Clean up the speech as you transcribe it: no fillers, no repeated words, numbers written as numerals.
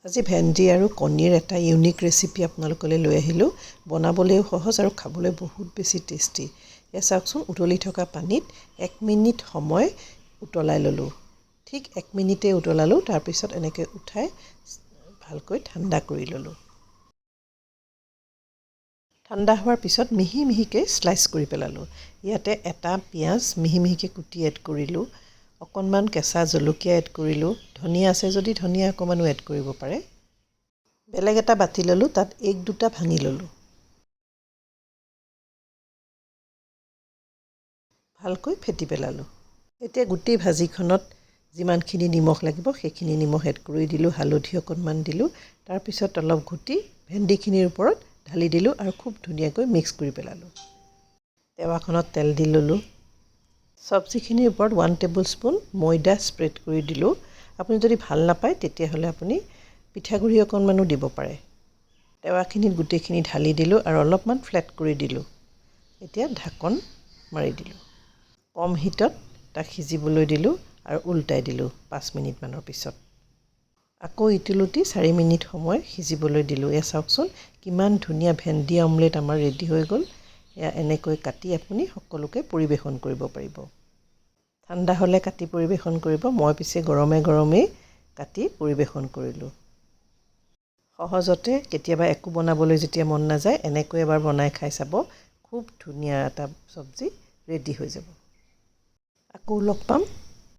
আজি ভেন্দি আৰু কণীৰ এটা ইউনিক ৰেচিপি আপোনালোকলৈ লৈ আহিলোঁ। বনাবলৈও সহজ আৰু খাবলৈ বহুত বেছি টেষ্টি। এয়া চাওকচোন, উতলি থকা পানীত 1 মিনিট সময় উতলাই ল'লোঁ। ঠিক 1 মিনিটেই উতলালোঁ। তাৰপিছত এনেকৈ উঠাই ভালকৈ ঠাণ্ডা কৰি ল'লোঁ। ঠাণ্ডা হোৱাৰ পিছত মিহি মিহিকৈ স্লাইচ কৰি পেলালোঁ। ইয়াতে এটা পিঁয়াজ মিহি মিহিকৈ কুটি এড কৰিলোঁ। অকণমান কেঁচা জলকীয়া এড কৰিলোঁ। ধনিয়া আছে যদি ধনিয়া অকণমানো এড কৰিব পাৰে। বেলেগ এটা বাতি ল'লোঁ, তাত এগ 2টা ভাঙি ল'লোঁ। ভালকৈ ফেটি পেলালোঁ। এতিয়া গোটেই ভাজিখনত যিমানখিনি নিমখ লাগিব সেইখিনি নিমখ এড কৰি দিলোঁ। হালধি অকণমান দিলোঁ। তাৰপিছত অলপ ঘুটি ভেন্দিখিনিৰ ওপৰত ঢালি দিলোঁ আৰু খুব ধুনীয়াকৈ মিক্স কৰি পেলালোঁ। টেৱাখনত তেল দি ল'লোঁ। চব্জিখিনিৰ ওপৰত 1 টেবুল স্পুন ময়দা স্প্ৰেড কৰি দিলোঁ। আপুনি যদি ভাল নাপায় তেতিয়াহ'লে আপুনি পিঠাগুড়ি অকণমানো দিব পাৰে। টেৱাখিনিত গোটেইখিনি ঢালি দিলোঁ আৰু অলপমান ফ্লেট কৰি দিলোঁ। এতিয়া ঢাকন মাৰি দিলোঁ। কম হিটত তাক সিজিবলৈ দিলোঁ আৰু উল্টাই দিলোঁ 5 মিনিটমানৰ পিছত। আকৌ ইটিলুটি 4 মিনিট সময় সিজিবলৈ দিলোঁ। এয়া চাওকচোন, কিমান ধুনীয়া ভেন্দি অমলেট আমাৰ ৰেডি হৈ গ'ল। এয়া এনেকৈ কাটি আপুনি সকলোকে পৰিৱেশন কৰিব পাৰিব। ঠাণ্ডা হ'লে কাটি পৰিৱেশন কৰিব। মই পিছে গৰমে গৰমেই কাটি পৰিৱেশন কৰিলোঁ। সহজতে কেতিয়াবা একো বনাবলৈ যেতিয়া মন নাযায়, এনেকৈ এবাৰ বনাই খাই চাব। খুব ধুনীয়া এটা চব্জি ৰেডি হৈ যাব। আকৌ লগ পাম